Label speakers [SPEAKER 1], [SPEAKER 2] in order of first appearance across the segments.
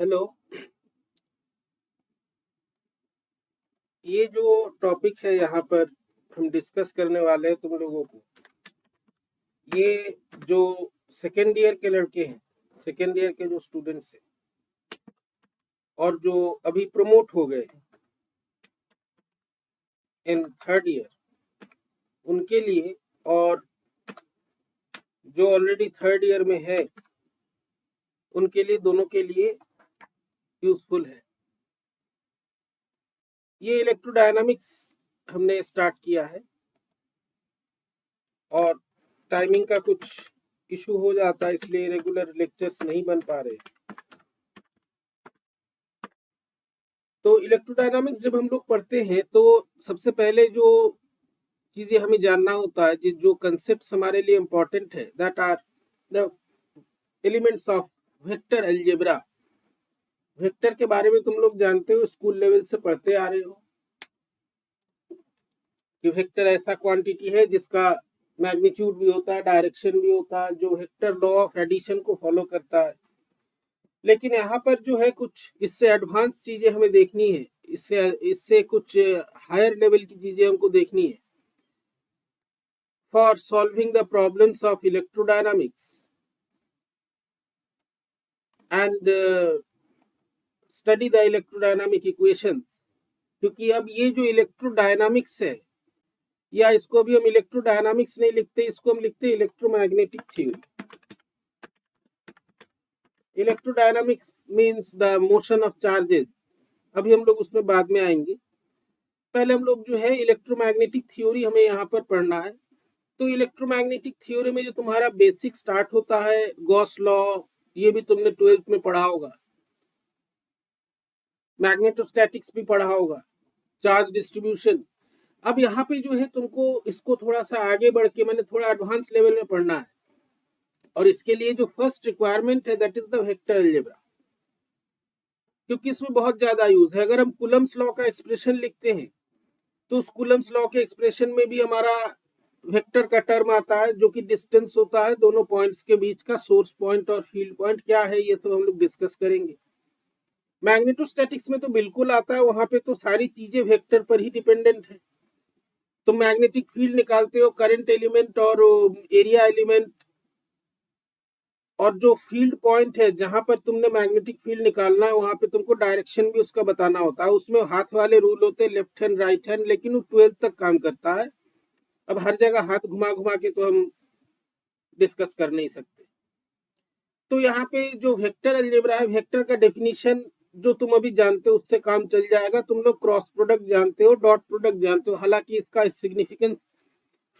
[SPEAKER 1] Hello. ये जो topic है यहाँ पर हम डिस्कस करने वाले हैं तुम लोगों को, ये जो सेकेंड ईयर के लड़के हैं, सेकेंड ईयर के जो स्टूडेंट्स हैं और जो अभी प्रमोट हो गए इन थर्ड ईयर, उनके लिए, और जो ऑलरेडी थर्ड ईयर में है उनके लिए, दोनों के लिए यूजफुल है। ये इलेक्ट्रोडायनामिक्स हमने स्टार्ट किया है और टाइमिंग का कुछ इशू हो जाता है, इसलिए रेगुलर लेक्चर्स नहीं बन पा रहे। तो इलेक्ट्रोडायनामिक्स जब हम लोग पढ़ते हैं तो सबसे पहले जो चीजें हमें जानना होता है, जो कंसेप्ट हमारे लिए इंपॉर्टेंट है, that are the elements of vector algebra. Vector के बारे में तुम लोग जानते हो, स्कूल लेवल से पढ़ते आ रहे हो कि वेक्टर ऐसा क्वांटिटी है जिसका मैग्नीट्यूड भी होता है, डायरेक्शन भी होता है, जो वेक्टर लॉ ऑफ एडिशन को फॉलो करता है। लेकिन यहाँ पर जो है कुछ इससे एडवांस चीजें हमें देखनी है, इससे कुछ हायर लेवल की चीजें हमको देखनी है। For solving the problems of electrodynamics and study the electrodynamic equation, क्योंकि अब ये जो इलेक्ट्रोडायनामिक्स है, या इसको भी हम इलेक्ट्रोडायनामिक्स नहीं लिखते, इसको हम लिखते electromagnetic theory. Electrodynamics means the motion of charges. अभी हम लोग उसमें बाद में आएंगे, पहले हम लोग जो है इलेक्ट्रोमैग्नेटिक थ्योरी हमें यहाँ पर पढ़ना है। तो इलेक्ट्रोमैग्नेटिक थ्योरी में जो तुम्हारा बेसिक स्टार्ट होता है, गॉस लॉ, ये भी तुमने 12th में पढ़ा होगा, मैग्नेटोस्टैटिक्स भी पढ़ा होगा, चार्ज डिस्ट्रीब्यूशन। अब यहाँ पे जो है तुमको इसको थोड़ा सा आगे बढ़ के, मैंने थोड़ा एडवांस लेवल में पढ़ना है, और इसके लिए जो फर्स्ट रिक्वायरमेंट है that is the vector algebra, क्योंकि इसमें बहुत ज्यादा यूज है। अगर हम कूलम्स लॉ का एक्सप्रेशन लिखते हैं तो उस कूलम्स लॉ के एक्सप्रेशन में भी हमारा वेक्टर का टर्म आता है, जो कि डिस्टेंस होता है दोनों पॉइंट्स के बीच का, सोर्स पॉइंट और फील्ड पॉइंट क्या है, ये सब हम लोग डिस्कस करेंगे। मैग्नेटोस्टैटिक्स में तो बिल्कुल आता है, वहां पे तो सारी चीजें वेक्टर पर ही डिपेंडेंट है। तो मैग्नेटिक फील्ड निकालते हो, करंट एलिमेंट और एरिया एलिमेंट, और जो फील्ड पॉइंट है जहां पर तुमने मैग्नेटिक फील्ड निकालना है, वहां पे तुमको डायरेक्शन भी उसका बताना होता है। उसमें हाथ वाले रूल होते हैं, लेफ्ट हैंड राइट हैंड, लेकिन वो 12th तक काम करता है। अब हर जगह हाथ घुमा घुमा के तो हम डिस्कस कर नहीं सकते। तो यहाँ पे जो वेक्टर अलजेब्रा है, वेक्टर का डेफिनेशन जो तुम अभी जानते हो उससे काम चल जाएगा। तुम लोग क्रॉस प्रोडक्ट जानते हो, डॉट प्रोडक्ट जानते हो, हालांकि इसका सिग्निफिकेंस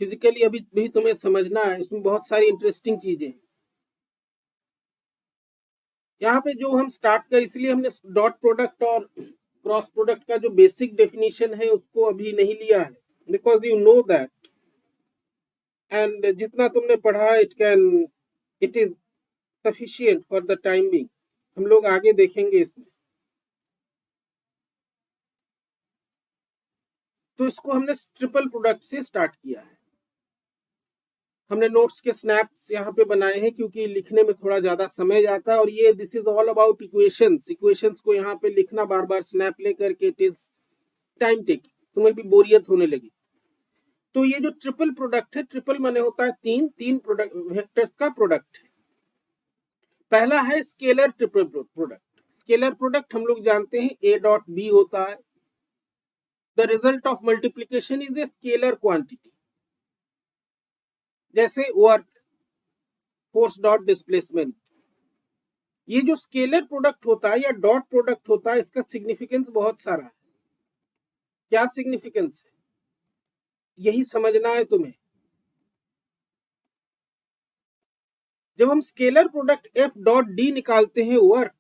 [SPEAKER 1] फिजिकली अभी भी तुम्हें समझना है, इसमें बहुत सारी इंटरेस्टिंग चीजें। यहाँ पे जो हम स्टार्ट कर, इसलिए हमने डॉट प्रोडक्ट और क्रॉस प्रोडक्ट का जो बेसिक डेफिनेशन है उसको अभी नहीं लिया है, because you know that, and जितना तुमने पढ़ा it is sufficient for the time being. हम लोग आगे देखेंगे इसमें। तो इसको हमने ट्रिपल प्रोडक्ट से स्टार्ट किया है। हमने नोट्स के स्नैप्स यहाँ पे बनाए हैं क्योंकि लिखने में थोड़ा ज्यादा समय जाता है, और ये this is all about equations. Equations को यहाँ पे लिखना बार बार स्नैप लेकर के, इट इज टाइम टेकिंग, तुम्हें भी बोरियत होने लगी। तो ये जो ट्रिपल प्रोडक्ट है, ट्रिपल माने होता है तीन प्रोडक्ट वेक्टर्स का प्रोडक्ट है। पहला है scalar triple product. Scalar product हम लोग जानते हैं ए डॉट बी होता है। The result of multiplication is a scalar quantity, जैसे वर्क, फोर्स डॉट डिस्प्लेसमेंट। ये जो स्केलर प्रोडक्ट होता है या डॉट प्रोडक्ट होता है, इसका सिग्निफिकेंस बहुत सारा है। क्या सिग्निफिकेंस है, यही समझना है तुम्हें। जब हम scalar product F dot D निकालते हैं वर्क,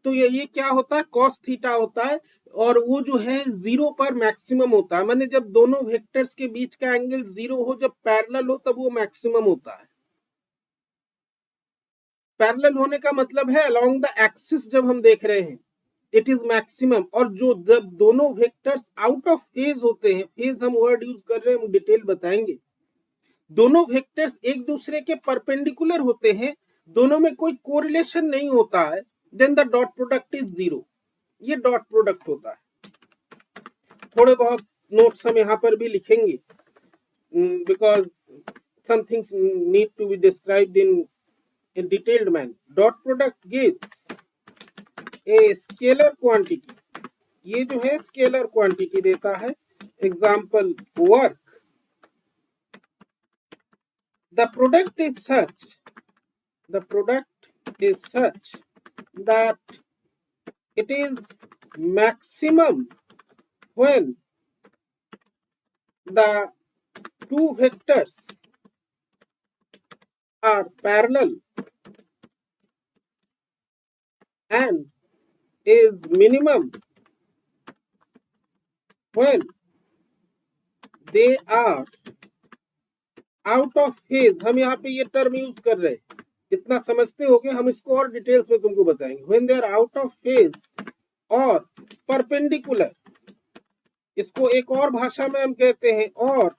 [SPEAKER 1] तो ये क्या होता है, कॉस थीटा होता है, और वो जो है 0 पर मैक्सिमम होता है। माने जब दोनों वेक्टर्स के बीच का एंगल 0 हो, जब पैरेलल हो, तब वो मैक्सिमम होता है। पैरेलल होने का मतलब है अलोंग द एक्सिस जब हम देख रहे हैं, इट इज मैक्सिमम। और जो जब दोनों वेक्टर्स आउट ऑफ फेज होते हैं, फेज हम वर्ड यूज कर रहे हैं, हम डिटेल बताएंगे, दोनों वेक्टर्स एक दूसरे के परपेंडिकुलर होते हैं, दोनों में कोई कोरिलेशन नहीं होता है, then the dot product is 0। ये डॉट प्रोडक्ट होता है। थोड़े बहुत नोट्स हम यहाँ पर भी लिखेंगे because some things need to be described in a detailed manner. Dot product gives a scalar quantity. ये जो है scalar quantity देता है। Example work. The product is such that it is maximum when the two vectors are parallel and is minimum when they are out of phase। हम यहाँ पे ये term use कर रहे हैं, इतना समझते होगे, हम इसको और डिटेल्स में तुमको बताएंगे। when they are out of phase और perpendicular, इसको एक और भाषा में हम कहते हैं, और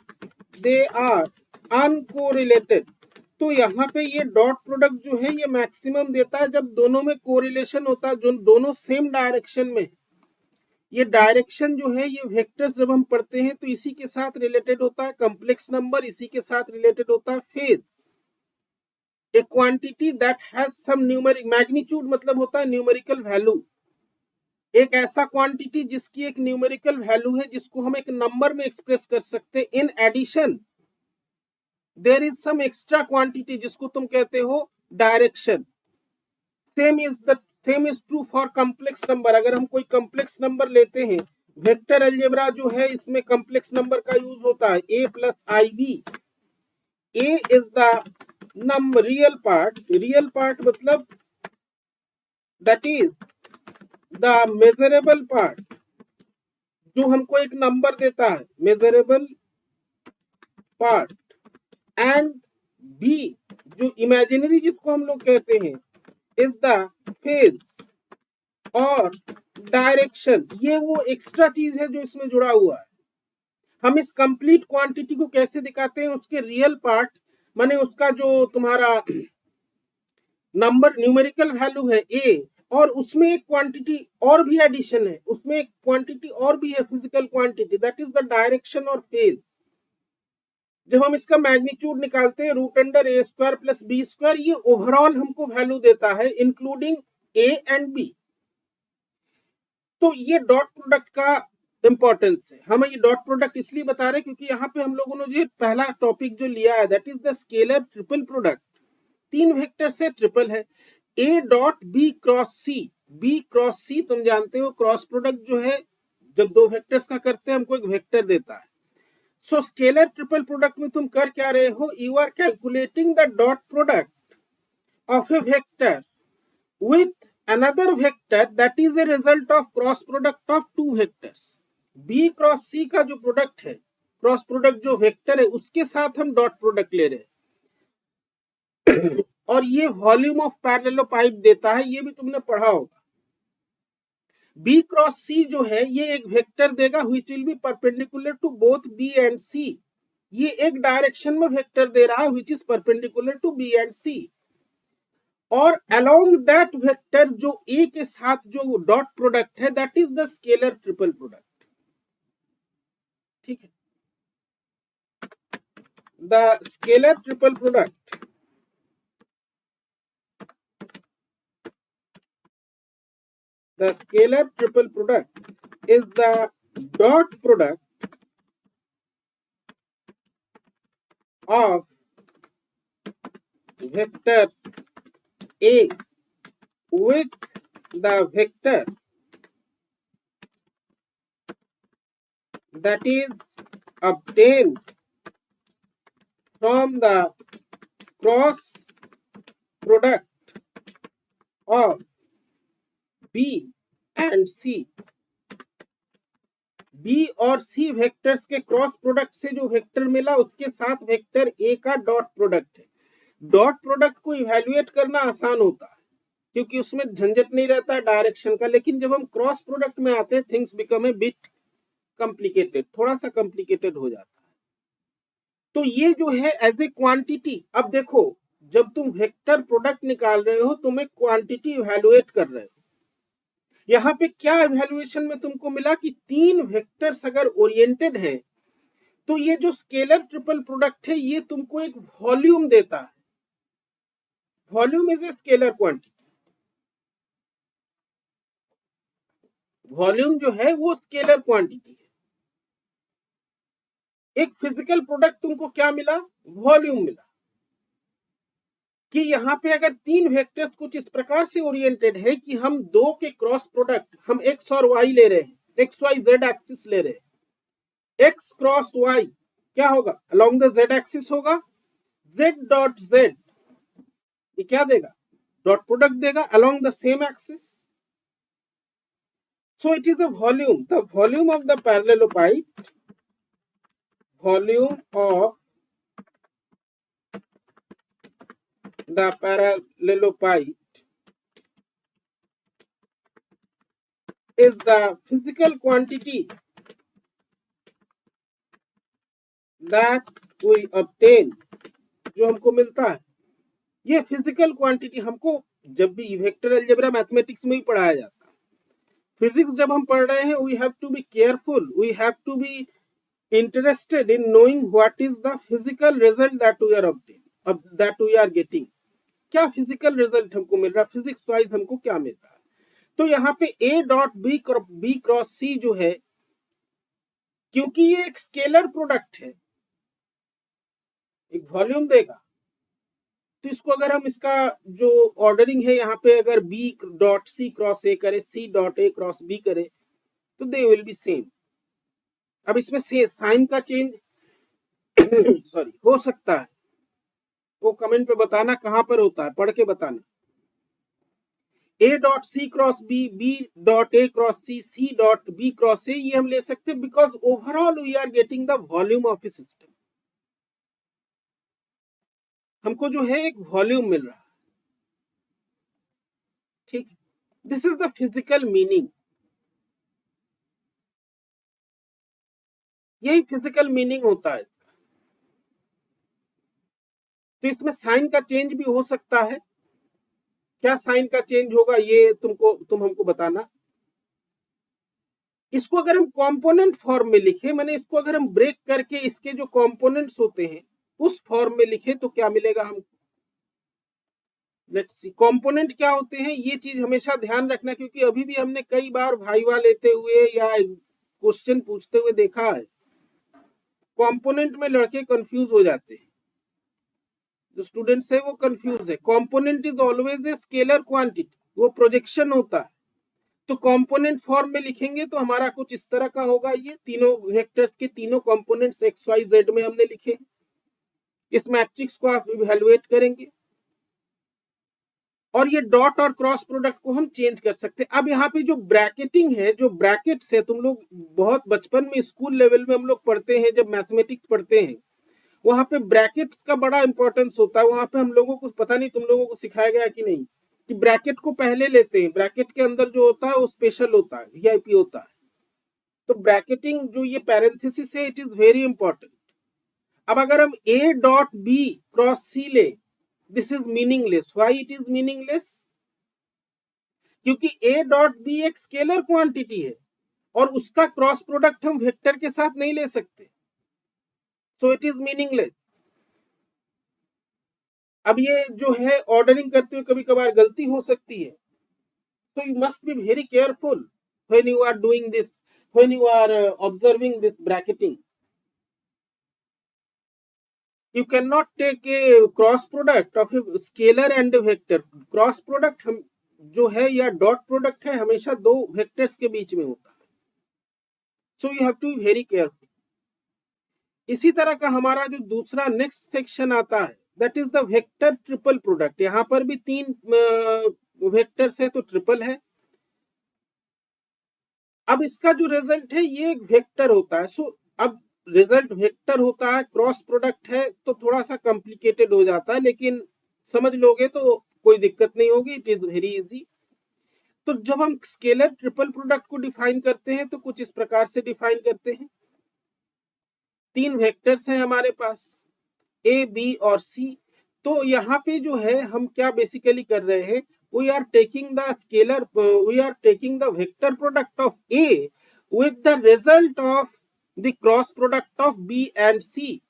[SPEAKER 1] they are uncorrelated। तो यहाँ पे ये डॉट प्रोडक्ट जो है ये मैक्सिमम देता है जब दोनों में कोरिलेशन होता है, जो दोनों सेम डायरेक्शन में। ये डायरेक्शन जो है ये वेक्टर्स जब हम पढ़ते हैं तो इसी के साथ रिलेटेड होता है कॉम्प्लेक्स नंबर, इसी के साथ रिलेटेड होता है phase. A quantity that has some numeric magnitude, मतलब होता है न्यूमेरिकल वैल्यू। एक ऐसा क्वांटिटी जिसकी एक न्यूमेरिकल वैल्यू है, जिसको हम एक नंबर में एक्सप्रेस कर सकते हैं। In addition there is some extra quantity जिसको तुम कहते हो direction. Same is true for complex number. अगर हम कोई कॉम्प्लेक्स नंबर लेते हैं, वेक्टर अलजेब्रा जो है इसमें कॉम्प्लेक्स नंबर का यूज होता है, a plus i b. a is the number real part मतलब that is the measurable part, जो हमको एक नंबर देता है, मेजरेबल पार्ट। एंड b जो इमेजिनरी जिसको हम लोग कहते हैं, इज द फेज और डायरेक्शन। ये वो एक्स्ट्रा चीज है जो इसमें जुड़ा हुआ है। हम इस कंप्लीट क्वांटिटी को कैसे दिखाते हैं, उसके रियल पार्ट माने उसका जो तुम्हारा नंबर न्यूमेरिकल वैल्यू है a, और उसमें एक क्वांटिटी और भी एडिशन है, उसमें एक क्वांटिटी और भी है physical quantity, that is the direction और फेज। जब हम इसका मैग्नीट्यूड निकालते हैं root under a square plus b square, ये ओवरऑल हमको वैल्यू देता है इंक्लूडिंग a एंड b। तो ये डॉट प्रोडक्ट का इंपॉर्टेंस है। हम ये डॉट प्रोडक्ट इसलिए बता रहे हैं क्योंकि यहाँ पे हम लोगों ने जो पहला टॉपिक जो लिया है that is the scalar triple product. 3 vector से ट्रिपल है, a dot b cross c। तुम जानते हो क्रॉस प्रोडक्ट जो है जब दो वेक्टर्स का करते हैं हमको एक वेक्टर देता है। सो स्केलर ट्रिपल प्रोडक्ट में तुम कर क्या रहे हो, you are calculating the dot product of a vector with another vector that is a result of cross product of 2 vectors. b cross c का जो प्रोडक्ट है, क्रॉस प्रोडक्ट जो वेक्टर है उसके साथ हम डॉट प्रोडक्ट ले रहे हैं। और ये वॉल्यूम ऑफ पैरेललोपाइप देता है, ये भी तुमने पढ़ा होगा। b क्रॉस c जो है ये एक वेक्टर देगा which will be perpendicular to both b and c। ये एक डायरेक्शन में वेक्टर दे रहा है which is perpendicular to b and c, और अलोंग दैट वेक्टर जो a के साथ जो डॉट प्रोडक्ट है that is the scalar triple product. ठीक है, the scalar triple product the scalar triple product is the dot product of vector A with the vector that is obtained from the cross product of B and C। B और C vectors के cross product से जो vector मिला उसके साथ vector A का dot product है। Dot product को इवैल्यूएट करना आसान होता है क्योंकि उसमें झंझट नहीं रहता है डायरेक्शन का, लेकिन जब हम क्रॉस प्रोडक्ट में आते हैं things become a bit complicated, थोड़ा सा कॉम्प्लिकेटेड हो जाता है। तो ये जो है एज ए क्वांटिटी, अब देखो जब तुम वेक्टर प्रोडक्ट निकाल रहे हो तुम एक क्वांटिटी इवैल्यूएट कर रहे हो, यहाँ पे क्या इवैल्यूएशन में तुमको मिला कि तीन वेक्टर्स अगर ओरिएंटेड है तो ये जो स्केलर ट्रिपल प्रोडक्ट है ये तुमको एक वॉल्यूम देता है। Volume is a scalar quantity. Volume जो है वो स्केलर क्वांटिटी है। एक फिजिकल प्रोडक्ट तुमको क्या मिला? वॉल्यूम मिला। कि यहाँ पे अगर तीन वेक्टर्स कुछ इस प्रकार से ओरिएंटेड है कि हम दो के क्रॉस प्रोडक्ट, हम एक्स और वाई ले रहे हैं, एक्स वाई जेड एक्सिस ले रहे हैं, एक्स क्रॉस वाई क्या होगा? अलोंग द जेड एक्सिस होगा, जेड डॉट जेड ये क्या देगा? डॉट प्रोडक्ट देगा along the same axis. So it is a volume. The volume of the parallelopipe, volume of the parallelopipe is the physical quantity that we obtain, जो हमको मिलता है। ये फिजिकल क्वांटिटी हमको जब भी वेक्टर अलजेब्रा मैथमेटिक्स में ही पढ़ाया जाता है। फिजिक्स जब हम पढ़ रहे हैं, we have to be careful, we have to be interested in knowing what is the physical result that we are obtaining, that we are getting। क्या फिजिकल रिजल्ट हमको मिल रहा है, फिजिक्स वाइज हमको क्या मिल रहा है। तो यहाँ पे A डॉट बी क्रॉस सी जो है, क्योंकि ये एक स्केलर प्रोडक्ट है, एक वॉल्यूम देगा, तो इसको अगर हम इसका जो ऑर्डरिंग है यहाँ पे अगर B dot C cross A करे, C dot A cross B करे, तो दे विल बी सेम। अब इसमें से साइन का चेंज सॉरी हो सकता है, वो कमेंट पे बताना कहां पर होता है, पढ़ के बताना। A dot C cross B, B dot A cross C, C dot B cross A, ये हम ले सकते हैं because overall we are getting the volume of a system. हमको जो है एक वॉल्यूम मिल रहा है, ठीक है। This is the physical meaning, यही फिजिकल मीनिंग होता है। तो इसमें साइन का चेंज भी हो सकता है। क्या साइन का चेंज होगा ये तुम हमको बताना। इसको अगर हम कंपोनेंट फॉर्म में लिखे, मैंने इसको अगर हम ब्रेक करके इसके जो कंपोनेंट्स होते हैं उस फॉर्म में लिखे तो क्या मिलेगा हमको? लेट्स सी कंपोनेंट क्या होते हैं, ये चीज हमेशा ध्यान रखना, क्योंकि अभी भी हमने कई बार वाइवा लेते हुए या क्वेश्चन पूछते हुए देखा है, कंपोनेंट में लड़के कंफ्यूज हो जाते हैं। जो स्टूडेंट्स है वो कंफ्यूज है। Component is always a scalar quantity, वो प्रोजेक्शन होता है। तो कंपोनेंट फॉर्म में लिखेंगे तो हमारा कुछ इस तरह का होगा। ये तीनों वेक्टर्स के तीनों कंपोनेंट्स एक्स वाई जेड में हमने लिखे। इस मैट्रिक्स को आप इवैल्यूएट करेंगे और ये डॉट और क्रॉस प्रोडक्ट को हम चेंज कर सकते हैं। अब यहाँ पे जो ब्रैकेटिंग है, जो ब्रैकेट्स है, तुम लोग बहुत बचपन में स्कूल लेवल में हम लोग पढ़ते हैं, जब मैथमेटिक्स पढ़ते हैं वहां पे ब्रैकेट्स का बड़ा इंपॉर्टेंस होता है। वहां पे हम लोगों को पता नहीं तुम लोगों को सिखाया गया कि नहीं, कि ब्रैकेट को पहले लेते हैं। ब्रैकेट के अंदर जो होता है वो स्पेशल होता है, वीआईपी होता है। तो ब्रैकेटिंग जो ये पैरेंथेसिस है, इट इज वेरी इंपॉर्टेंट। अब अगर हम A डॉट बी क्रॉस सी ले, this is meaningless. Why it is meaningless? क्योंकि A डॉट बी एक स्केलर क्वांटिटी है और उसका क्रॉस प्रोडक्ट हम वेक्टर के साथ नहीं ले सकते, सो इट इज मीनिंगलेस। अब ये जो है ऑर्डरिंग करते हुए कभी कभार गलती हो सकती है, तो you must be very careful when you are doing this, when you are observing this bracketing. You cannot take a cross product of a scalar and a vector। Cross product हम जो है या डॉट प्रोडक्ट है हमेशा दो vectors के बीच में होता है, so you have to be very careful. इसी तरह का हमारा जो दूसरा नेक्स्ट सेक्शन आता है, that is the vector triple product. यहाँ पर भी तीन वेक्टर्स है तो ट्रिपल है। अब इसका जो रिजल्ट है ये एक वेक्टर होता है। सो अब रिजल्ट वेक्टर होता है, क्रॉस प्रोडक्ट है, तो थोड़ा सा कॉम्प्लिकेटेड हो जाता है, लेकिन समझ लोगे तो कोई दिक्कत नहीं होगी, इट इज वेरी इजी। तो जब हम स्केलर ट्रिपल प्रोडक्ट को डिफाइन करते हैं तो कुछ इस प्रकार से डिफाइन करते हैं। तीन वेक्टर्स हैं हमारे पास, A, B और C। तो यहाँ पे जो है हम क्या बेसिकली कर रहे हैं, we are taking the scalar, we are taking the vector product of A with the result of the cross product of B and C.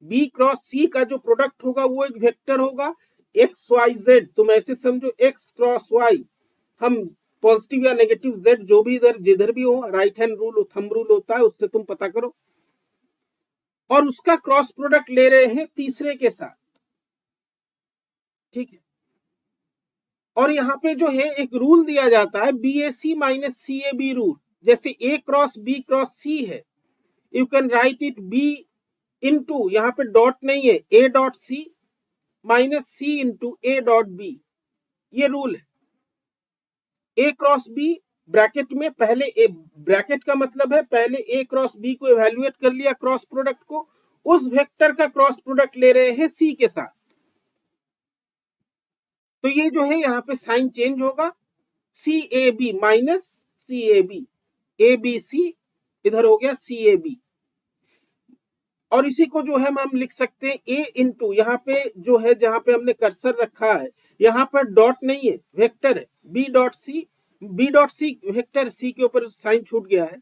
[SPEAKER 1] B cross C का जो प्रोडक्ट होगा वो एक वेक्टर होगा एक्स वाई जेड. तुम ऐसे समझो x cross Y, हम पॉजिटिव या नेगेटिव जेड जो भी इधर जिधर भी हो, right hand rule thumb rule होता है उससे तुम पता करो, और उसका क्रॉस प्रोडक्ट ले रहे हैं तीसरे के साथ. ठीक है. और यहाँ पे जो है एक रूल दिया जाता है B A C minus C A B rule. जैसे A cross B cross C है, you can write it B into, यहाँ पे डॉट नहीं है, A dot C minus C into A dot B. ये रूल है. ए क्रॉस बी ब्रैकेट में पहले ए, ब्रैकेट का मतलब है पहले ए क्रॉस बी को इवेल्युएट कर लिया क्रॉस प्रोडक्ट को, उस वेक्टर का क्रॉस प्रोडक्ट ले रहे हैं सी के साथ. तो ये जो है यहाँ पे साइन चेंज होगा, C A B minus C A B C इधर हो गया सी ए बी. और इसी को जो है हम लिख सकते हैं ए इंटू, यहाँ पे जो है जहां पे हमने कर्सर रखा है यहाँ पर डॉट नहीं है, वेक्टर है, बी डॉट सी वेक्टर, सी के ऊपर साइन छूट गया है.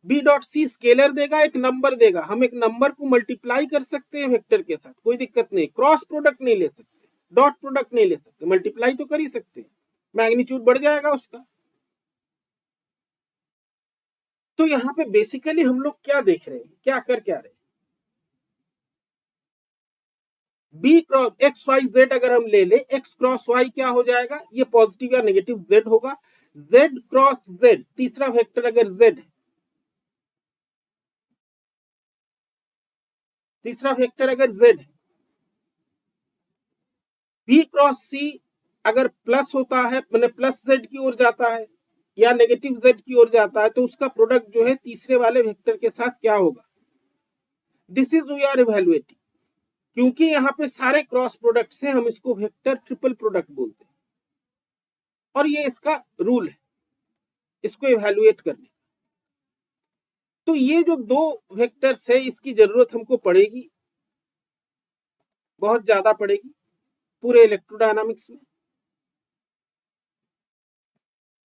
[SPEAKER 1] बी डॉट सी स्केलर देगा, एक नंबर देगा, हम एक नंबर को मल्टीप्लाई कर सकते हैं वेक्टर के साथ, कोई दिक्कत नहीं. क्रॉस प्रोडक्ट नहीं ले सकते, डॉट प्रोडक्ट नहीं ले सकते, मल्टीप्लाई तो कर ही सकते हैं, मैग्नीट्यूड बढ़ जाएगा उसका. तो यहाँ पे बेसिकली हम लोग क्या देख रहे हैं, क्या रहे हैं, B cross X Y Z अगर हम ले ले, एक्स क्रॉस वाई क्या हो जाएगा, ये पॉजिटिव या नेगेटिव जेड होगा. जेड क्रॉस जेड, तीसरा वेक्टर अगर जेड है, तीसरा वेक्टर अगर जेड है, बी क्रॉस सी अगर प्लस होता है, मैंने प्लस जेड की ओर जाता है या नेगेटिव जेड की ओर जाता है, तो उसका प्रोडक्ट जो है तीसरे वाले वेक्टर के साथ क्या होगा. This is we are evaluating. क्योंकि यहाँ पे सारे क्रॉस प्रोडक्ट से हम इसको वेक्टर ट्रिपल प्रोडक्ट बोलते हैं, और ये इसका रूल है इसको इवेल्युएट करने. तो ये जो दो वेक्टर्स है इसकी जरूरत हमको पड़ेगी, बहुत ज्यादा पड़ेगी पूरे इलेक्ट्रोडायनामिक्स में.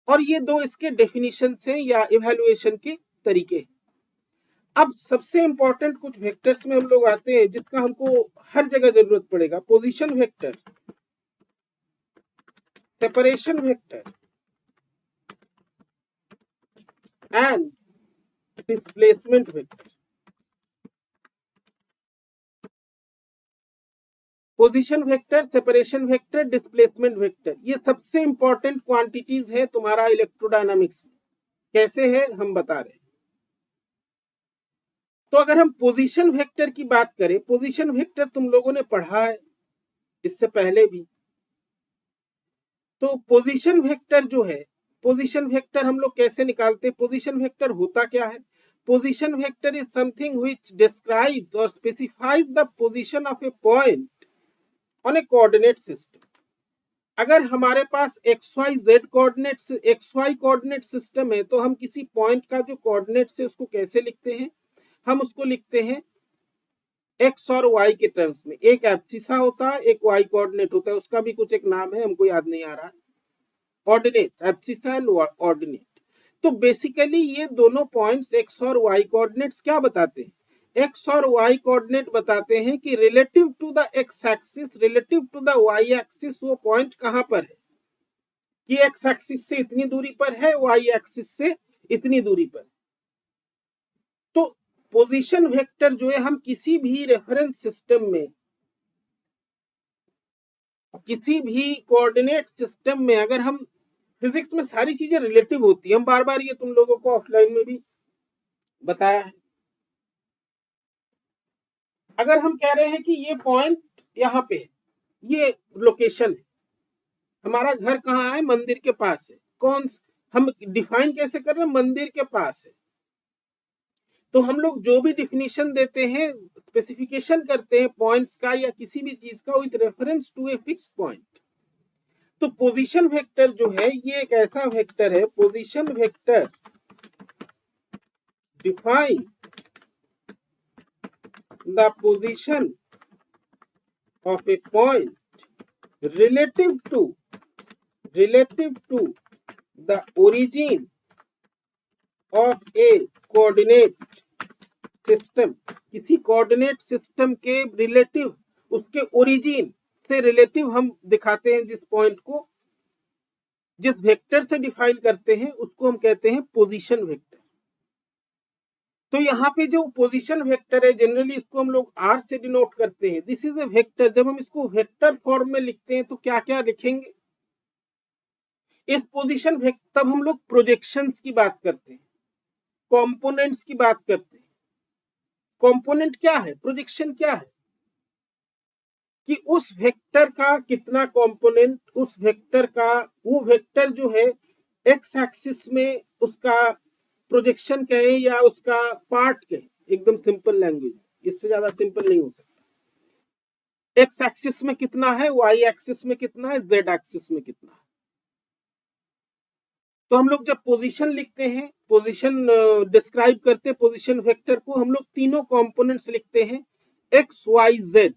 [SPEAKER 1] और ये दो इसके डेफिनेशन से या इवेल्युएशन के तरीके हैं. अब सबसे इंपॉर्टेंट कुछ वेक्टर्स में हम लोग आते हैं जिसका हमको हर जगह जरूरत पड़ेगा. Position vector, separation vector and displacement vector. Position vector, separation vector, displacement vector, ये सबसे इंपॉर्टेंट क्वांटिटीज है तुम्हारा इलेक्ट्रोडायनामिक्स में. कैसे है हम बता रहे हैं. तो अगर हम पोजीशन वेक्टर की बात करें, पोजीशन वेक्टर तुम लोगों ने पढ़ा है इससे पहले भी. तो पोजीशन वेक्टर जो है, पोजीशन वेक्टर हम लोग कैसे निकालते हैं, पोजीशन वेक्टर होता क्या है. Position vector is something which describes और specifies the position of a point on a coordinate system. अगर हमारे पास X Y Z coordinate, X Y coordinate system है, तो हम किसी पॉइंट का जो कोऑर्डिनेट्स है उसको कैसे लिखते हैं, हम उसको लिखते हैं एक्स और वाई के टर्म्स में. एक एब्सिसा होता है, एक वाई कोऑर्डिनेट होता है, उसका भी कुछ एक नाम है, हमको याद नहीं आ रहा है. Ordinate, abscissa and ordinate. तो बेसिकली ये दोनों पॉइंट्स एक्स और वाई कोऑर्डिनेट्स क्या बताते हैं, एक्स और वाई कोऑर्डिनेट बताते हैं कि relative to the X axis, relative to the Y axis वो पॉइंट कहां पर है, कि एक्स एक्सिस से इतनी दूरी पर है, वाई एक्सिस से इतनी दूरी पर. तो पोजीशन वेक्टर जो है हम किसी भी रेफरेंस सिस्टम में, किसी भी कोऑर्डिनेट सिस्टम में, अगर हम फिजिक्स में सारी चीजें रिलेटिव होती है, हम बार बार ये तुम लोगों को ऑफलाइन में भी बताया है. अगर हम कह रहे हैं कि ये पॉइंट यहाँ पे है, ये लोकेशन है, हमारा घर कहाँ है, मंदिर के पास है, कौन हम डिफाइन कैसे कर रहे हैं, मंदिर के पास है. तो हम लोग जो भी डिफिनीशन देते हैं, स्पेसिफिकेशन करते हैं पॉइंट्स का या किसी भी चीज का with reference to a fix point. तो पोजीशन वेक्टर जो है ये एक ऐसा वेक्टर है, position vector define the position of a point relative to relative to the origin of a coordinate system, किसी कोऑर्डिनेट सिस्टम के रिलेटिव, उसके ओरिजिन से रिलेटिव हम दिखाते हैं जिस पॉइंट को, जिस वेक्टर से डिफाइन करते हैं उसको हम कहते हैं पोजीशन वेक्टर। तो यहाँ पे जो पोजीशन वेक्टर है जनरली इसको हम लोग आर से डिनोट करते हैं। This is a vector. जब हम इसको वेक्टर फॉर्म में लिखते हैं तो क्या क्या लिखेंगे इस पोजीशन वेक्टर, तब हम लोग प्रोजेक्शंस की बात करते हैं, कंपोनेंट्स की बात करते हैं। कंपोनेंट क्या है, प्रोजेक्शन क्या है, कि उस वेक्टर का कितना कंपोनेंट, उस वेक्टर का, वो वेक्टर जो है एक्स एक्सिस में उसका प्रोजेक्शन कहें या उसका पार्ट कहें, एकदम सिंपल लैंग्वेज, इससे ज्यादा सिंपल नहीं हो सकता। एक्स एक्सिस में कितना है, वाई एक्सिस में कितना है, जेड एक्सिस में कितना है। तो हम लोग जब पोजीशन लिखते हैं, पोजीशन डिस्क्राइब करते हैं पोजीशन वेक्टर को, हम लोग तीनों कंपोनेंट्स लिखते हैं, X Y Z.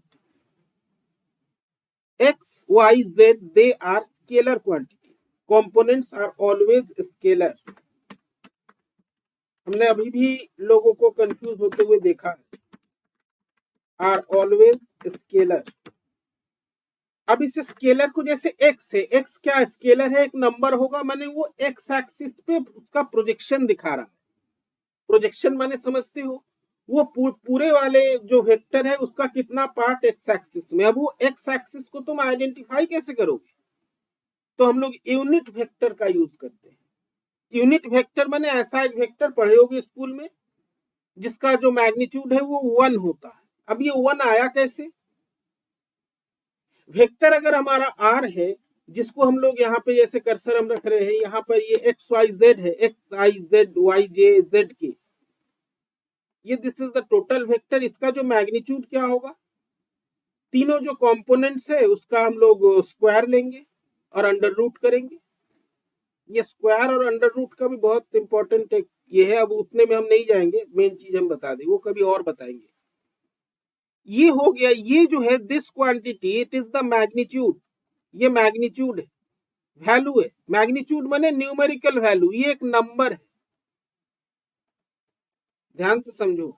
[SPEAKER 1] X Y Z they are scalar quantity, components are always scalar. हमने अभी भी लोगों को कंफ्यूज होते हुए देखा है, आर ऑलवेज स्केलर। अब इस स्केलर को, जैसे एक्स है, एक्स क्या स्केलर है, एक नंबर होगा, माने वो एक्स एक्सिस पे उसका प्रोजेक्शन दिखा रहा है। प्रोजेक्शन माने समझते हो, वो पूरे वाले जो वेक्टर है उसका कितना पार्ट एक्स एक्सिस में। अब वो एक्स एक्सिस को तुम आइडेंटिफाई कैसे करोगे, तो हम लोग यूनिट वेक्टर का यूज करते हैं। यूनिट वेक्टर माने ऐसा एक वेक्टर पढ़े होगे स्कूल में जिसका जो मैग्नीट्यूड है वो 1 होता है। अब ये 1 आया कैसे, वेक्टर अगर हमारा आर है, जिसको हम लोग यहाँ पे जैसे कर्सर हम रख रहे हैं, यहाँ पर ये एक्स वाई जेड है, X I Z Y J Z के, ये this is the total vector. इसका जो मैग्नीट्यूड क्या होगा, तीनों जो कंपोनेंट्स है उसका हम लोग स्क्वायर लेंगे और अंडर रूट करेंगे। ये स्क्वायर और अंडर रूट का भी बहुत इंपॉर्टेंट ये है, अब उतने में हम नहीं जाएंगे, मेन चीज हम बता दें, वो कभी और बताएंगे। ये हो गया, ये जो है this quantity it is the magnitude, ये मैग्नीट्यूड है, वैल्यू है। मैग्नीट्यूड माने न्यूमेरिकल वैल्यू, ये एक नंबर है, ध्यान से समझो।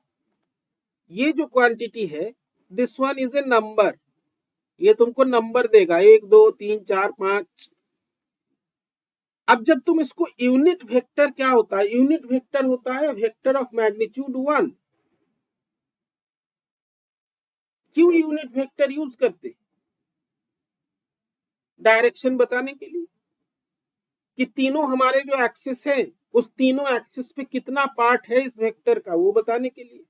[SPEAKER 1] ये जो क्वांटिटी है this one is a number, ये तुमको नंबर देगा 1 2 3 4 5। अब जब तुम इसको यूनिट वेक्टर क्या होता है, यूनिट वेक्टर होता है वेक्टर ऑफ मैग्नीट्यूड 1। क्यों यूनिट वेक्टर यूज करते, डायरेक्शन बताने के लिए, कि तीनों हमारे जो एक्सिस है उस तीनों एक्सिस पे कितना पार्ट है इस वेक्टर का, वो बताने के लिए।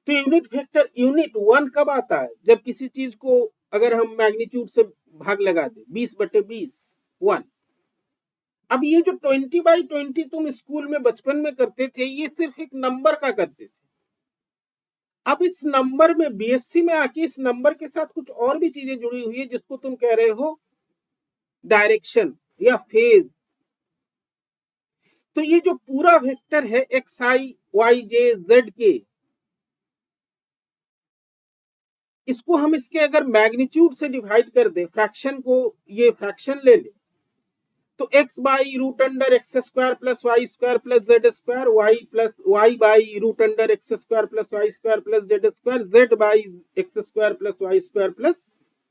[SPEAKER 1] तो यूनिट वेक्टर यूनिट 1 कब आता है, जब किसी चीज को अगर हम मैग्नीट्यूड से भाग लगा दे, 20/20 1। अब ये जो 20/20 तुम स्कूल में बचपन में करते थे, ये सिर्फ एक नंबर का करते थे। अब इस नंबर में बीएससी में आके इस नंबर के साथ कुछ और भी चीजें जुड़ी हुई है जिसको तुम कह रहे हो डायरेक्शन या फेज। तो ये जो पूरा वेक्टर है एक्स आई वाई जे जेड के, इसको हम इसके अगर मैग्नीट्यूड से डिवाइड कर दे, फ्रैक्शन को ये फ्रैक्शन ले ले, तो x by root under X square plus Y square plus Z square, Y by root under X square plus Y square plus Z square, Z by X square plus Y square plus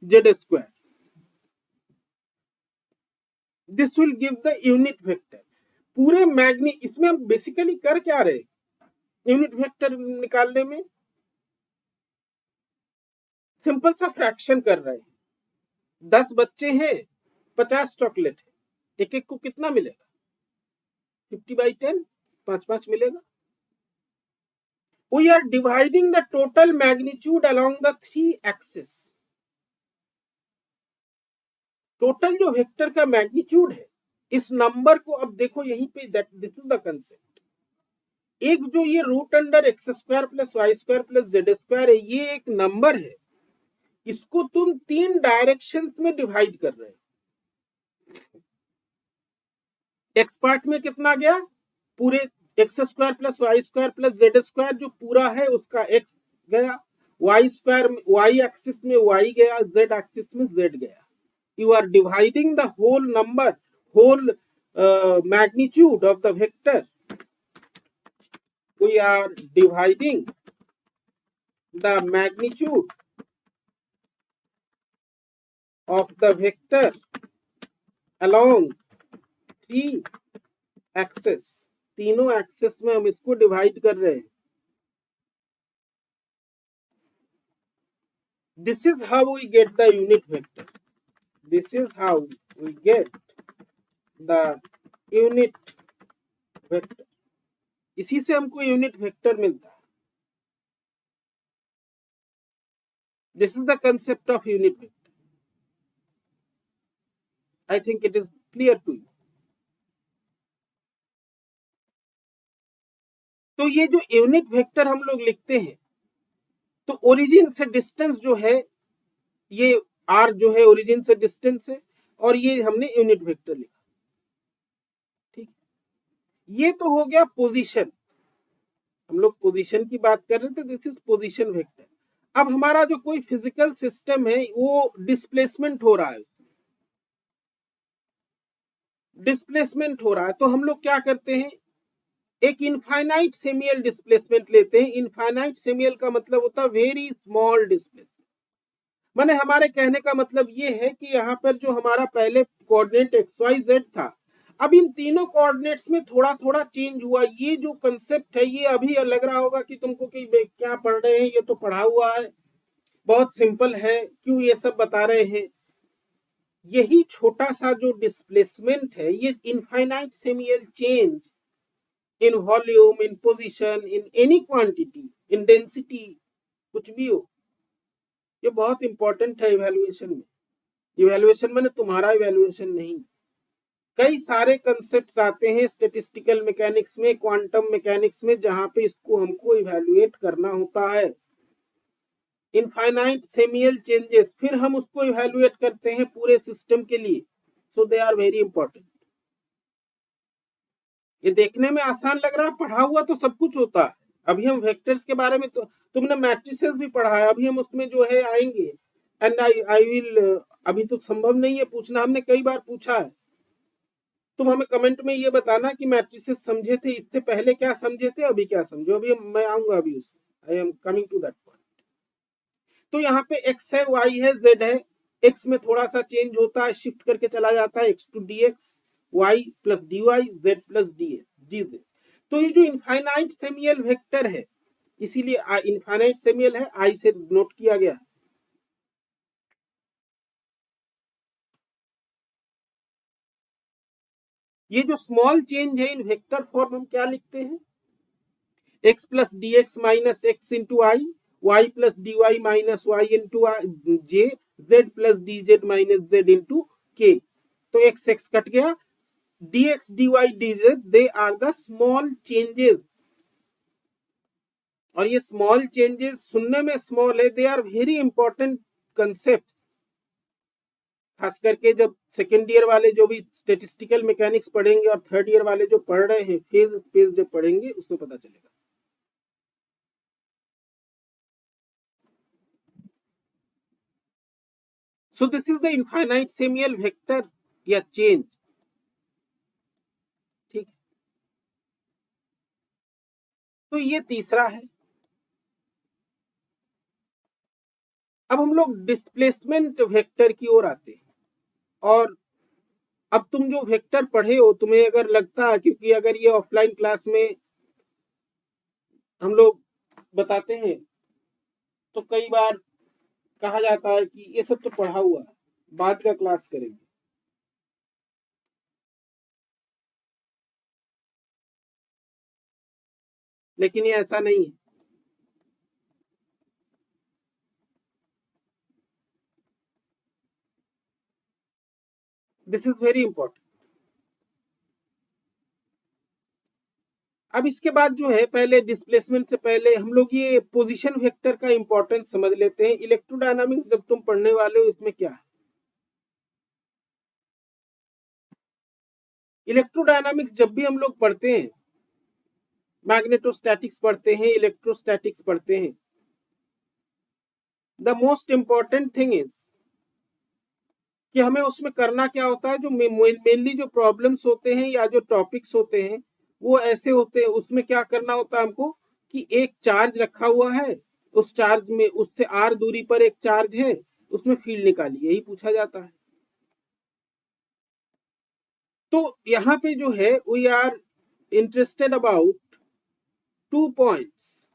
[SPEAKER 1] Z square. This will give the unit vector. पूरे इसमें हम basically कर क्या रहे unit vector निकालने में, simple सा fraction कर रहे हैं। 10 बच्चे हैं, 50 चॉकलेट है, एक एक को कितना मिलेगा, 50/10, 5-5 मिलेगा। We are dividing the total magnitude along the 3 axis। Total जो वेक्टर का मैग्नीट्यूड है, इस नंबर को अब देखो यहीं पे, दिस इज द कंसेप्ट। एक जो ये root under X square plus Y square plus Z square है, ये एक नंबर है, इसको तुम 3 डायरेक्शंस में डिवाइड कर रहे हो। एक्स पार्ट में कितना गया, पूरे X square plus Y square plus Z square जो पूरा है उसका एक्स गया, वाई स्क्वायर वाई एक्सिस में वाई गया, जेड एक्सिस में जेड गया। you are dividing the whole magnitude of the vector. We are dividing the magnitude of the vector along 3 axes. तीनों एक्सेस में हम इसको डिवाइड कर रहे हैं. This is how we get the unit vector. This is how we get the unit vector. इसी से हमको यूनिट वेक्टर मिलता है. This is the concept of unit vector. I think it is clear to you. तो ये जो unit vector हम लोग लिखते हैं, तो ओरिजिन से डिस्टेंस जो है, ये r जो है ओरिजिन से डिस्टेंस है, और ये हमने यूनिट वेक्टर लिखा. ठीक, ये तो हो गया पोजीशन. हम लोग पोजीशन की बात कर रहे थे. This is position vector. अब हमारा जो कोई फिजिकल सिस्टम है वो डिस्प्लेसमेंट हो रहा है. डिस्प्लेसमेंट हो रहा है तो हम लोग क्या करते हैं, एक इनफाइनाइट सेमियल डिस्प्लेसमेंट लेते हैं. इनफाइनाइट सेमियल का मतलब होता है वेरी स्मॉल डिस्प्लेसमेंट. माने हमारे कहने का मतलब ये है कि यहाँ पर जो हमारा पहले कोऑर्डिनेट XYZ था, अब इन तीनों कोऑर्डिनेट्स में थोड़ा थोड़ा चेंज हुआ. ये जो कंसेप्ट है ये अभी लग रहा होगा कि तुमको कि क्या पढ़ रहे हैं, ये तो पढ़ा हुआ है, बहुत सिंपल है, क्यों ये सब बता रहे हैं. यही छोटा सा जो डिस्प्लेसमेंट है, ये infinitesimal change in volume, in position, in any quantity, in density, कुछ भी हो, ये बहुत इंपॉर्टेंट है इवैल्यूएशन में. इवैल्यूएशन में तुम्हारा इवैल्यूएशन नहीं, कई सारे कंसेप्ट्स आते हैं स्टैटिस्टिकल मैकेनिक्स में, क्वांटम मैकेनिक्स में, जहां पे इसको हमको इवैल्यूएट करना होता है. इनफाइनाइट सेमियल चेंजेस, फिर हम उसको इवैल्यूएट करते हैं पूरे सिस्टम के लिए. सो दे आर वेरी इंपॉर्टेंट. ये देखने में आसान लग रहा है, पढ़ा हुआ तो सब कुछ होता है. अभी हम वेक्टर्स के बारे में, तो तुमने मैट्रिसेस भी पढ़ा है, अभी हम उसमें जो है आएंगे. एंड आई विल, अभी तो संभव नहीं है पूछना, हमने कई बार पूछा है. तुम हमें कमेंट में ये बताना कि मैट्रिसेस समझे थे, इससे पहले क्या समझे थे, अभी क्या समझो. अभी मैं आऊंगा अभी उसमें. I am coming to that point. तो यहाँ पे x है, y है, z है. x में थोड़ा सा चेंज होता है, शिफ्ट करके चला जाता है x to dx, y plus dy, z plus dz. तो ये जो इनफाइनाइट सेमियल वेक्टर है, इसीलिए इनफाइनाइट सेमियल है, I से नोट किया गया. ये जो स्मॉल चेंज है इन वेक्टर फॉर्म हम क्या लिखते हैं, x plus dx minus x into i, y plus dy minus y into j, z plus dz minus z into k. तो x x कट गया. dx dy dz they are the small changes. और ये small changes सुनने में small है, they are very important concept. खास करके जब सेकेंड ईयर वाले जो भी स्टैटिस्टिकल मैकेनिक्स पढ़ेंगे और थर्ड ईयर वाले जो पढ़ रहे हैं फेज स्पेस जब पढ़ेंगे, उसमें पता चलेगा. So this is the infinite semial vector या चेंज. ठीक, तो ये तीसरा है. अब हम लोग डिस्प्लेसमेंट वेक्टर की ओर आते हैं. और अब तुम जो वेक्टर पढ़े हो, तुम्हें अगर लगता है, क्योंकि अगर ये ऑफलाइन क्लास में हम लोग बताते हैं तो कई बार कहा जाता है कि ये सब तो पढ़ा हुआ है, बाद का क्लास करेंगे. लेकिन ये ऐसा नहीं है. This is very important. अब इसके बाद जो है, पहले डिस्प्लेसमेंट से पहले हम लोग ये पोजीशन वेक्टर का इंपॉर्टेंस समझ लेते हैं. इलेक्ट्रोडायनामिक्स जब तुम पढ़ने वाले हो, इसमें क्या है, इलेक्ट्रोडायनामिक्स जब भी हम लोग पढ़ते हैं, मैग्नेटोस्टैटिक्स पढ़ते हैं, इलेक्ट्रोस्टैटिक्स पढ़ते हैं, the most important thing is कि हमें उसमें करना क्या होता है, जो मेनली जो प्रॉब्लम्स होते हैं या जो टॉपिक्स होते हैं वो ऐसे होते हैं, उसमें क्या करना होता है हमको कि एक चार्ज रखा हुआ है, उस चार्ज में उससे आर दूरी पर एक चार्ज है, उसमें फील्ड निकालिए, यही पूछा जाता है। तो यहाँ पे जो है we are interested about 2 points,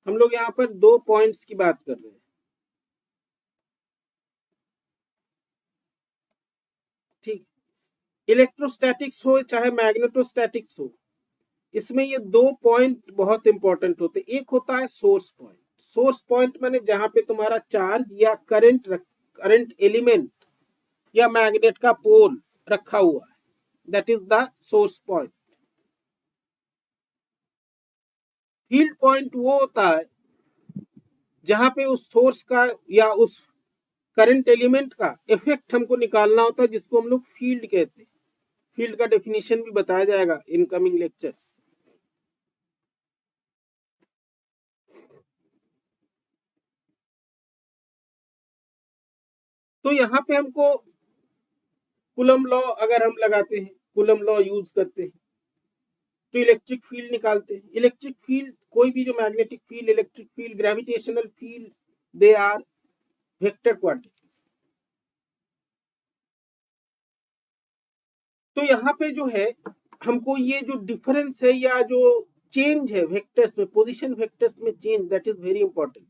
[SPEAKER 1] हम लोग यहाँ पर 2 पॉइंट्स की बात कर रहे हैं। ठीक, इलेक्ट्रोस्टैटिक्स हो चाहे मैग्नेटोस्टैटिक्स हो, इसमें ये 2 पॉइंट बहुत इंपॉर्टेंट होते हैं। एक होता है सोर्स पॉइंट, सोर्स पॉइंट माने जहां पे तुम्हारा चार्ज या करंट एलिमेंट या मैग्नेट का पोल रखा हुआ है, that is the source point. Field point वो होता है जहां पे उस सोर्स का या उस करंट एलिमेंट का इफेक्ट हमको निकालना होता है, जिसको हम लोग फील्ड कहते हैं। फील्ड का डेफिनेशन भी बताया जाएगा इन कमिंग लेक्चर्स। तो यहाँ पे हमको कूलम लॉ अगर हम लगाते हैं, कूलम लॉ यूज करते हैं, तो इलेक्ट्रिक फील्ड निकालते हैं। इलेक्ट्रिक फील्ड, कोई भी जो magnetic field, electric field, gravitational field, they are vector quantities. तो यहाँ पे जो है हमको ये जो डिफरेंस है या जो चेंज है वेक्टर्स में, पोजीशन वेक्टर्स में change, that is very important.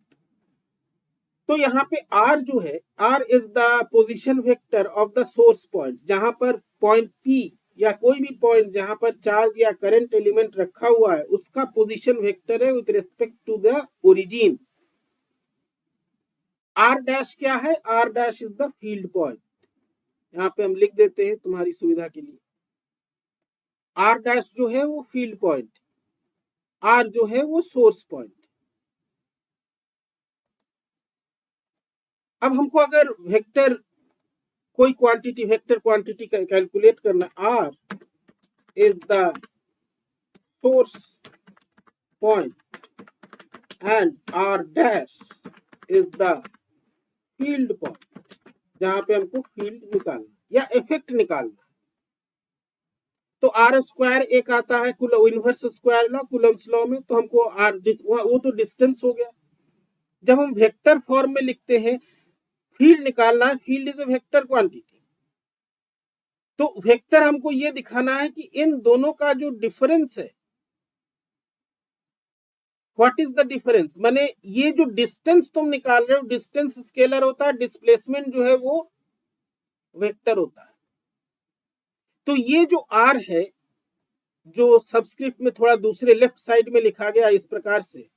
[SPEAKER 1] तो यहाँ पे आर जो है, R is the position vector of the source point, जहां पर पॉइंट पी या कोई भी पॉइंट जहां पर चार्ज या करंट एलिमेंट रखा हुआ है, उसका पोजीशन वेक्टर है with respect to the origin. R dash क्या है, R dash is the field point. यहाँ पे हम लिख देते हैं तुम्हारी सुविधा के लिए, आर डैश जो है वो फील्ड पॉइंट, आर जो है वो सोर्स पॉइंट। अब हमको अगर वेक्टर कोई क्वांटिटी, वेक्टर क्वांटिटी कैलकुलेट करना, R is the source point and R dash is the field point, जहां पे हमको फील्ड निकालना या इफेक्ट निकालना। तो आर स्क्वायर एक आता है inverse square law, Coulomb's law में, तो हमको आर वो तो डिस्टेंस हो गया। जब हम वेक्टर फॉर्म में लिखते हैं, फील्ड निकालना है, field is a vector quantity. तो वेक्टर हमको ये दिखाना है कि इन दोनों का जो डिफरेंस है, व्हाट इज द डिफरेंस, माने ये जो डिस्टेंस तुम निकाल रहे हो, डिस्टेंस स्केलर होता है, डिस्प्लेसमेंट जो है वो वेक्टर होता है। तो ये जो आर है, जो सबस्क्रिप्ट में थोड़ा दूसरे लेफ्ट साइड में लिखा गया इस प्रकार से,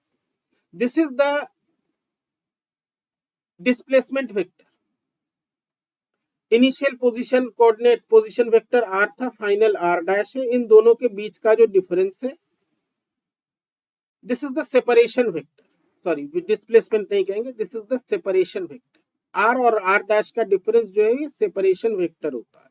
[SPEAKER 1] this is the displacement vector. Initial position coordinate position vector R था, फाइनल आर डैश है, इन दोनों के बीच का जो डिफरेंस है, this is the separation vector. Sorry, displacement नहीं कहेंगे, this is the separation vector. R और आर डैश का डिफरेंस जो है ये सेपरेशन वेक्टर होता है।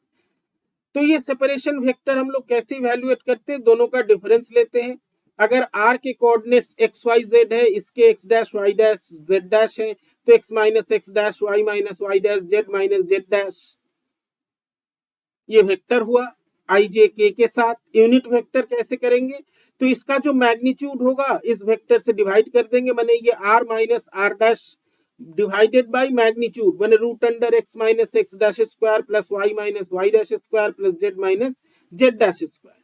[SPEAKER 1] तो ये सेपरेशन वेक्टर हम लोग कैसे इवैल्यूएट करते हैं, दोनों का डिफरेंस लेते हैं। अगर आर के कोऑर्डिनेट्स एक्स वाई जेड है, इसके X dash Y dash Z dash है, तो X minus X dash Y minus Y dash Z minus Z dash, ये वेक्टर हुआ आई जे के साथ। यूनिट वेक्टर कैसे करेंगे, तो इसका जो मैग्नीट्यूड होगा इस वेक्टर से डिवाइड कर देंगे, माने ये R minus R dash divided by magnitude, माने root under X minus X dash square plus Y minus Y dash square plus Z minus Z dash square.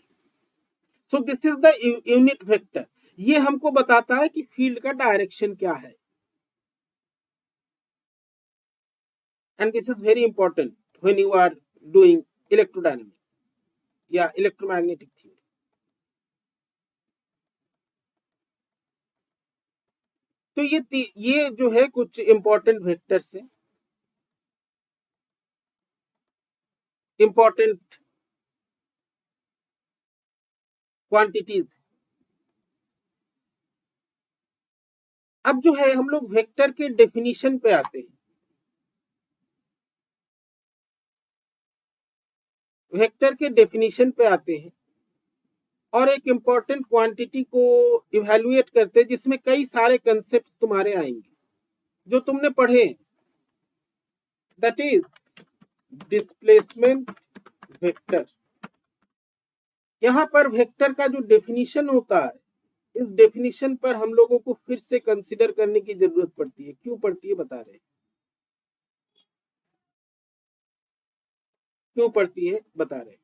[SPEAKER 1] So this is the unit vector. ये हमको बताता है कि field का direction क्या है, and this is very important when you are doing electrodynamics या electromagnetic theory. तो ये जो है कुछ इंपॉर्टेंट वेक्टर्स है, इंपॉर्टेंट क्वांटिटीज। अब जो है हम लोग वेक्टर के डेफिनेशन पे आते हैं। वेक्टर के डेफिनेशन पे आते हैं और एक इंपॉर्टेंट क्वांटिटी को इवैल्यूएट करते हैं, जिसमें कई सारे कंसेप्ट तुम्हारे आएंगे जो तुमने पढ़े हैं। That is displacement vector. यहाँ पर वेक्टर का जो डेफिनेशन होता है, इस डेफिनेशन पर हम लोगों को फिर से कंसीडर करने की जरूरत पड़ती है। क्यों पड़ती है बता रहे, क्यों पड़ती है बता रहे।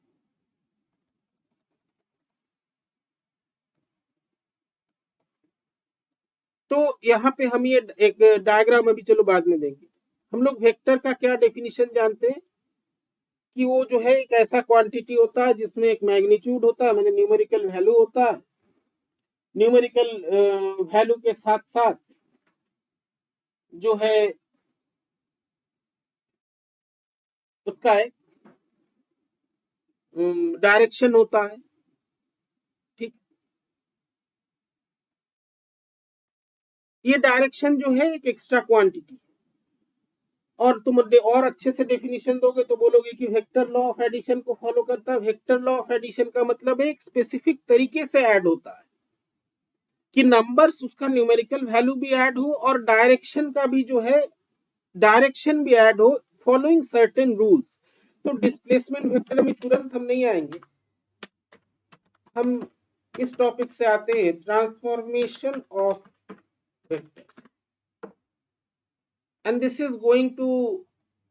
[SPEAKER 1] तो यहाँ पे हम ये एक डायग्राम अभी चलो बाद में देंगे। हम लोग वेक्टर का क्या डेफिनेशन जानते हैं कि वो जो है एक ऐसा क्वांटिटी होता है जिसमें एक मैग्नीट्यूड होता है, मतलब न्यूमेरिकल वैल्यू होता है। न्यूमेरिकल वैल्यू के साथ साथ जो है उसका एक डायरेक्शन होता है। ठीक, ये डायरेक्शन जो है एक एक्स्ट्रा क्वांटिटी। और तुम और अच्छे से डेफिनेशन दोगे तो बोलोगे कि वेक्टर लॉ ऑफ एडिशन को फॉलो करता है। वेक्टर लॉ ऑफ एडिशन का मतलब एक स्पेसिफिक तरीके से ऐड होता है कि नंबर्स उसका न्यूमेरिकल वैल्यू भी ऐड हो और डायरेक्शन का भी जो है डायरेक्शन भी ऐड हो, फॉलोइंग सर्टेन रूल्स। तो डिस्प्लेसमेंट वेक्टर में तुरंत हम नहीं आएंगे, हम इस टॉपिक से आते हैं transformation of vectors, and this is going to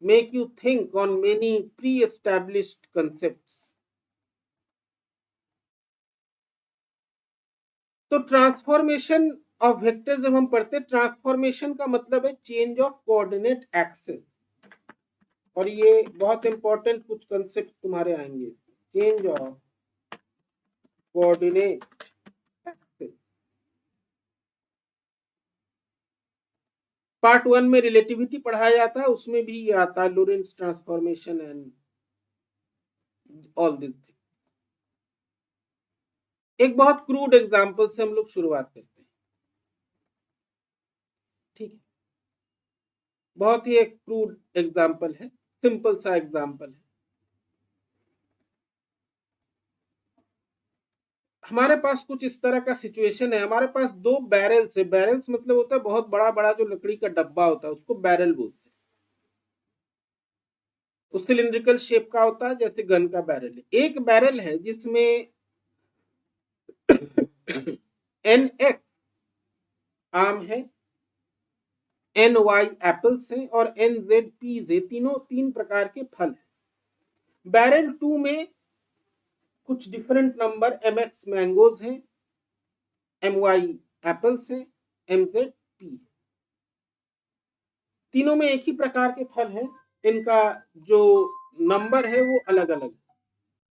[SPEAKER 1] make you think on many pre-established concepts. तो ट्रांसफॉर्मेशन ऑफ वेक्टर जब हम पढ़ते हैं, ट्रांसफॉर्मेशन का मतलब है चेंज ऑफ कोऑर्डिनेट एक्सिस। और ये बहुत इंपॉर्टेंट कुछ कंसेप्ट तुम्हारे आएंगे, change of coordinate axis. Part 1 में रिलेटिविटी पढ़ाया जाता है, उसमें भी ये आता है Lorentz transformation and all this thing. एक बहुत क्रूड एग्जांपल से हम लोग शुरुआत करते हैं। ठीक है, बहुत ही एक क्रूड एग्जांपल है, सिंपल सा एग्जांपल है। हमारे पास कुछ इस तरह का सिचुएशन है, हमारे पास दो बैरल्स है। बैरल्स मतलब होता है बहुत बड़ा बड़ा जो लकड़ी का डब्बा होता है, उसको बैरल बोलते हैं। वो सिलिंड्रिकल शेप का होता है, जैसे गन का बैरल है। एक बैरल है जिसमें NX आम है, NY एप्पल्स हैं और NZ पीज है। तीनों तीन प्रकार के फल हैं। बैरल 2 में कुछ डिफरेंट नंबर MX मैंगोज हैं, MY एप्पल्स हैं, MZ पी। तीनों में एक ही प्रकार के फल हैं, इनका जो नंबर है वो अलग अलग है।